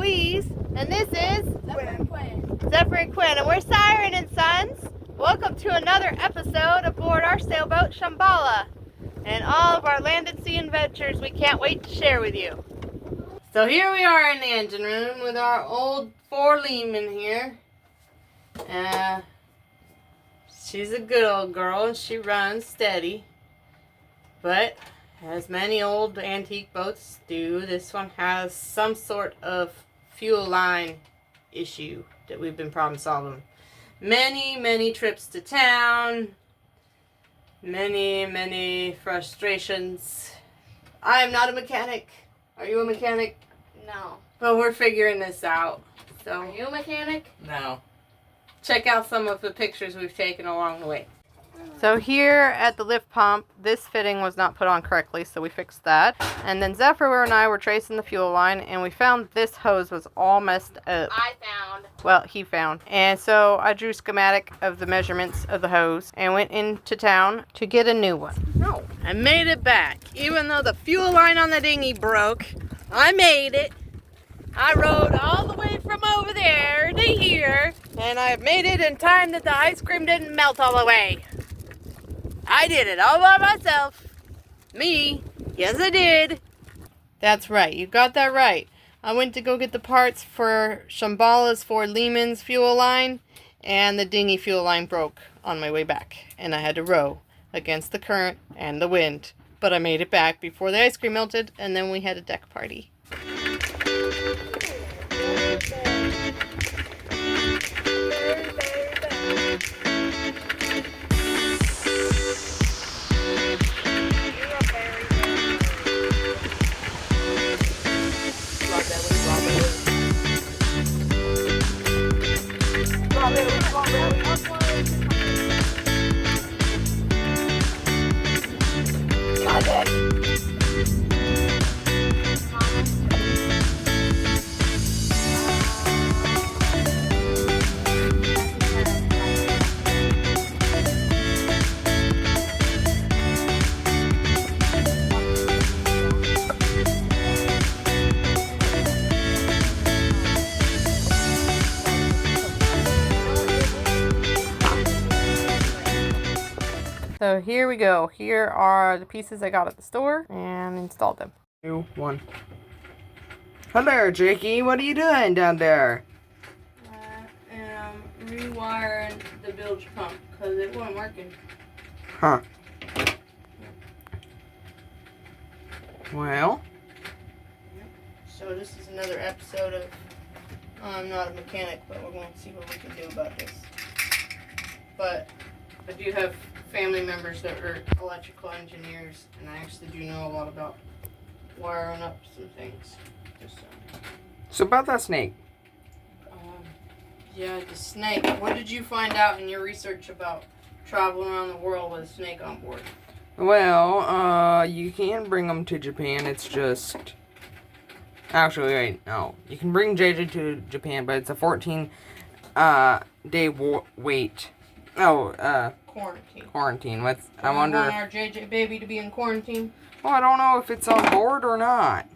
Louise, and this is Zephyr and Quinn, and we're Siren Sons. Welcome to another episode aboard our sailboat Shambala, and all of our land and sea adventures we can't wait to share with you. So here we are in the engine room with our old Leahman here. She's a good old girl and she runs steady, but as many old antique boats do, this one has some sort of fuel line issue that we've been problem solving. Many trips to town, many frustrations. I am not a mechanic. Are you a mechanic? No. Well, we're figuring this out. So, Are you a mechanic? no. Check out some of the pictures we've taken along the way. So here at the lift pump, this fitting was not put on correctly, so we fixed that. And then Zephyr and I were tracing the fuel line, and we found this hose was all messed up. He found. And so I drew schematic of the measurements of the hose and went into town to get a new one. No, I made it back. Even though the fuel line on the dinghy broke, I made it. I rode all the way from over there to here, and I made it in time that the ice cream didn't melt all the way. I did it all by myself. Me. Yes, I did. That's right. You got that right. I went to go get the parts for Shambala's Leahman's fuel line, and the dinghy fuel line broke on my way back, and I had to row against the current and the wind. But I made it back before the ice cream melted, and then we had a deck party. So here we go. Here are the pieces I got at the store and installed them. 2, 1. Hello, Jakey. What are you doing down there? I am rewiring the bilge pump because it wasn't working. Huh. Well. So this is another episode of I'm not a mechanic, but we're going to see what we can do about this. But I do have family members that are electrical engineers, and I actually do know a lot about wiring up some things. So about that snake. Yeah, the snake. What did you find out in your research about traveling around the world with a snake on board? Well, you can bring them to Japan. It's just... Actually, wait, no. You can bring JJ to Japan, but it's a 14-day wait. Oh, Quarantine. I wonder. Want our JJ baby to be in quarantine? Well, I don't know if it's on board or not.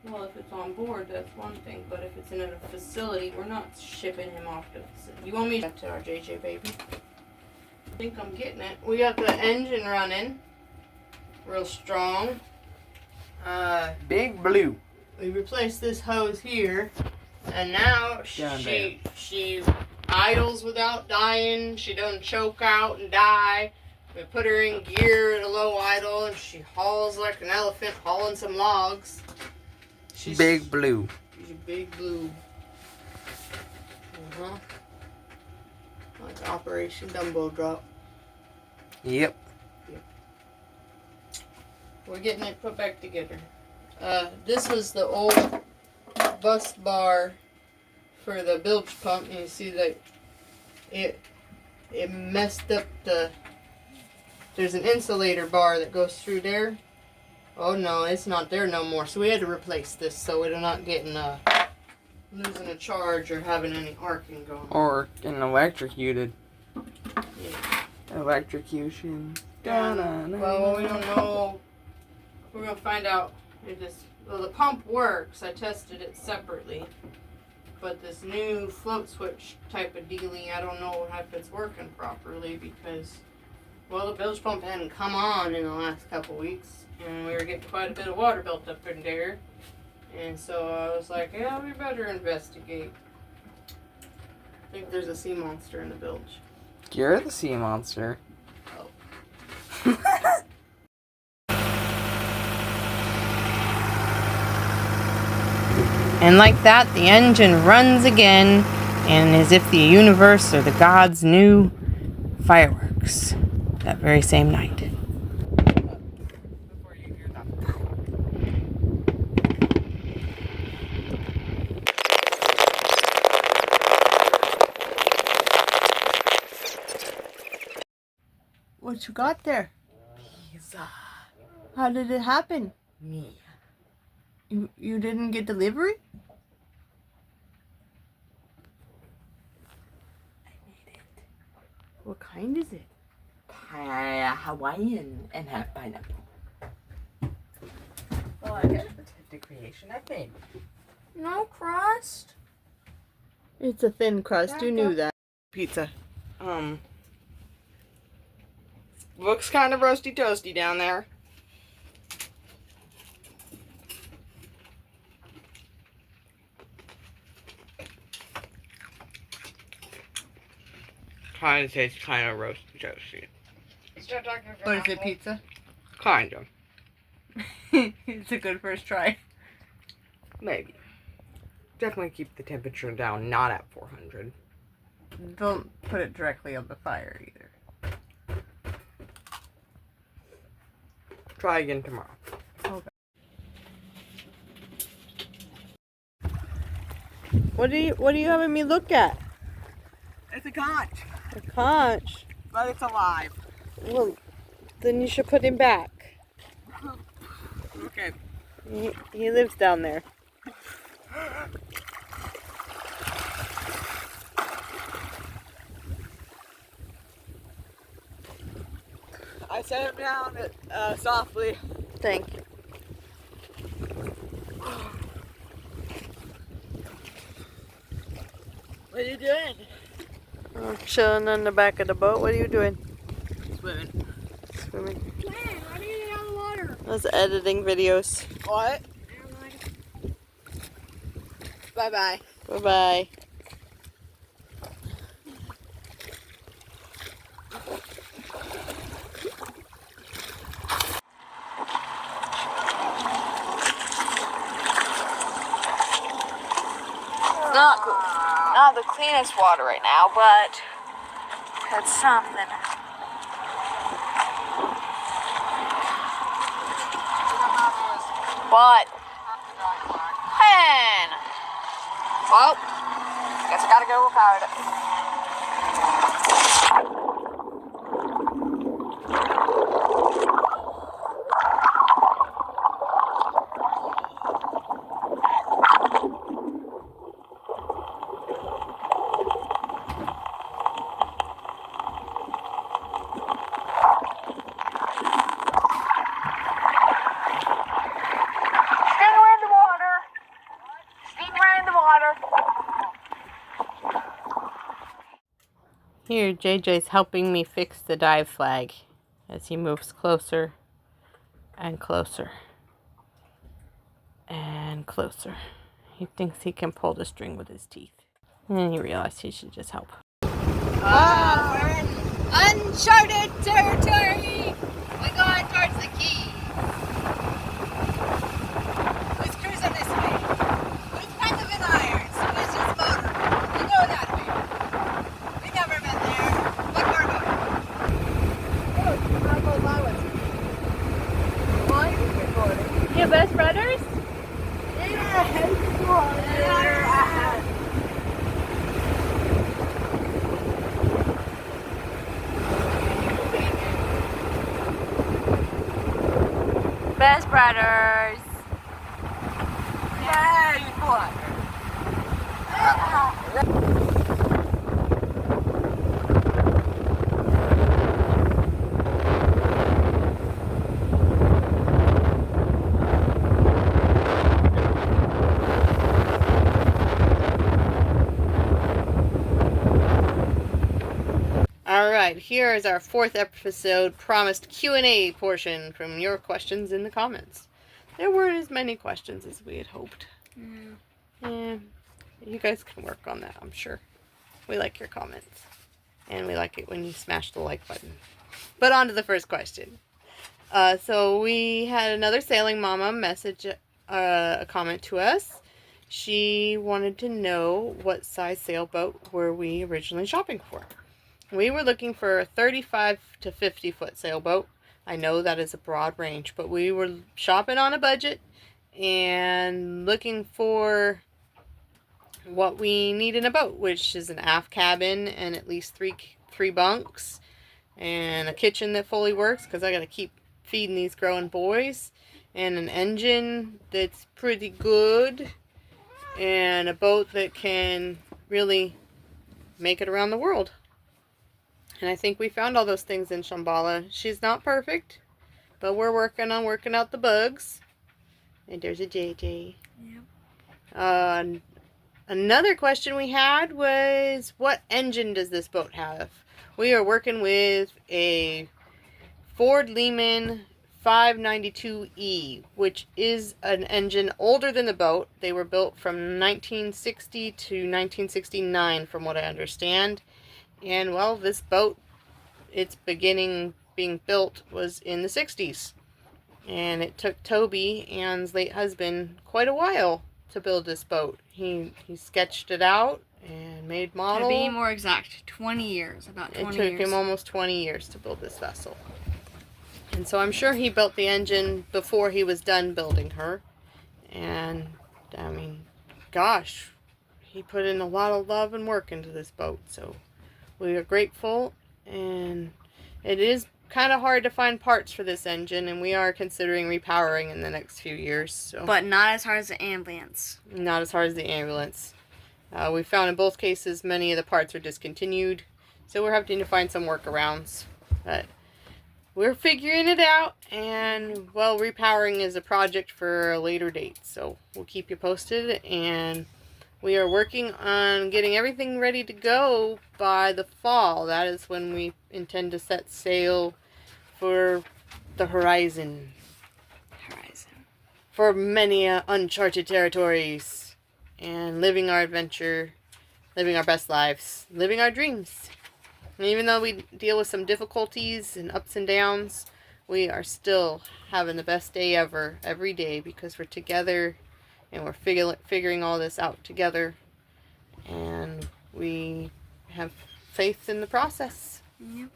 Well, if it's on board, that's one thing. But if it's in a facility, we're not shipping him off to the facility. You want me to get to our JJ baby? I think I'm getting it. We got the engine running. Real strong. Big Blue. We replaced this hose here. And now she idles without dying. She doesn't choke out and die. We put her in gear at a low idle, and she hauls like an elephant hauling some logs. She's Big Blue. She's a Big Blue. Like Operation Dumbo Drop. Yep. We're getting it put back together. This was the old bus bar for the bilge pump, and you see that it messed up there's an insulator bar that goes through there. Oh no, it's not there no more, so we had to replace this so we're not getting losing a charge or having any arcing going on. Or getting electrocuted. Yeah. Electrocution. Well, we don't know. We're gonna find out if this Well, the pump works. I tested it separately. But this new float switch type of dealing, I don't know if it's working properly because, well, the bilge pump hadn't come on in the last couple weeks. And we were getting quite a bit of water built up in there. And so I was like, yeah, we better investigate. I think there's a sea monster in the bilge. You're the sea monster. Oh. And like that, the engine runs again, and as if the universe or the gods knew, fireworks that very same night. Before you hear that. What you got there? Pizza. How did it happen? Me. You didn't get delivery? I made it. What kind is it? Hawaiian and half pineapple. Well, I guess it's the creation I made. No crust. It's a thin crust. You knew that. Pizza. Looks kind of roasty toasty down there. Kind of tastes kind of roasty toasty. But is it pizza? Kind of. It's a good first try. Maybe. Definitely keep the temperature down, not at 400. Don't put it directly on the fire either. Try again tomorrow. Okay. What are you having me look at? It's a conch, A conch. but it's alive. Well, then you should put him back. Okay. He lives down there. I set him down softly. Thank you. What are you doing? I'm chilling on the back of the boat. What are you doing? Swimming. Swimming. Man, why do you get out of the water? I was editing videos. What? Bye-bye. Bye-bye. Not the cleanest water right now, but it's something. What? Man. Well, guess I gotta go without it. Here, JJ's helping me fix the dive flag as he moves closer and closer and closer. He thinks he can pull the string with his teeth. And then he realized he should just help. We're in uncharted territory. We're going towards the key. Who's cruising this way? Who's kind of in irons? Who's just motor? You know that way. We never been there, but we're going. Oh, I'll go by with you. Why are you recording? You best brothers? Yeah. Best brothers. Yay, what? right, here is our 4th episode promised Q&A portion from your questions in the comments. There weren't as many questions as we had hoped. Yeah, you guys can work on that, I'm sure. We like your comments. And we like it when you smash the like button. But on to the first question. So we had another Sailing Mama message a comment to us. She wanted to know what size sailboat were we originally shopping for. We were looking for a 35 to 50 foot sailboat. I know that is a broad range, but we were shopping on a budget and looking for what we need in a boat, which is an aft cabin and at least three bunks and a kitchen that fully works because I got to keep feeding these growing boys, and an engine that's pretty good, and a boat that can really make it around the world. And I think we found all those things in Shambala. She's not perfect, but we're working out the bugs. And there's a JJ. Yep. Another question we had was, what engine does this boat have? We are working with a Ford Leahman 592E, which is an engine older than the boat. They were built from 1960 to 1969, from what I understand. And, well, this boat, its beginning being built was in the 60s. And it took Toby, Ann's late husband, quite a while to build this boat. He sketched it out and made model. To be more exact, 20 years. About 20 years. It took him almost 20 years to build this vessel. And so I'm sure he built the engine before he was done building her. And, I mean, gosh, he put in a lot of love and work into this boat. So we are grateful. And it is kind of hard to find parts for this engine. And we are considering repowering in the next few years. So. But not as hard as the ambulance. Not as hard as the ambulance. We found in both cases many of the parts are discontinued. So we're having to find some workarounds. But we're figuring it out, and, well, repowering is a project for a later date, so we'll keep you posted, and we are working on getting everything ready to go by the fall. That is when we intend to set sail for the horizon. For many uncharted territories, and living our adventure, living our best lives, living our dreams. And even though we deal with some difficulties and ups and downs, we are still having the best day ever, every day, because we're together and we're figuring all this out together. And we have faith in the process. Yep.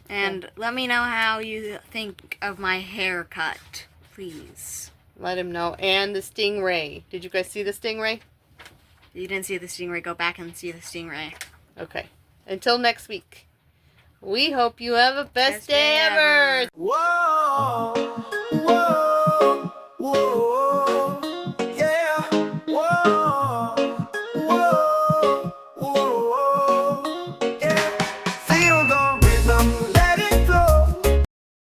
And let me know how you think of my haircut, please. Let him know. And the stingray. Did you guys see the stingray? If you didn't see the stingray, go back and see the stingray. Okay. Until next week, we hope you have a best day ever. Whoa, whoa, whoa, yeah, whoa, whoa, whoa.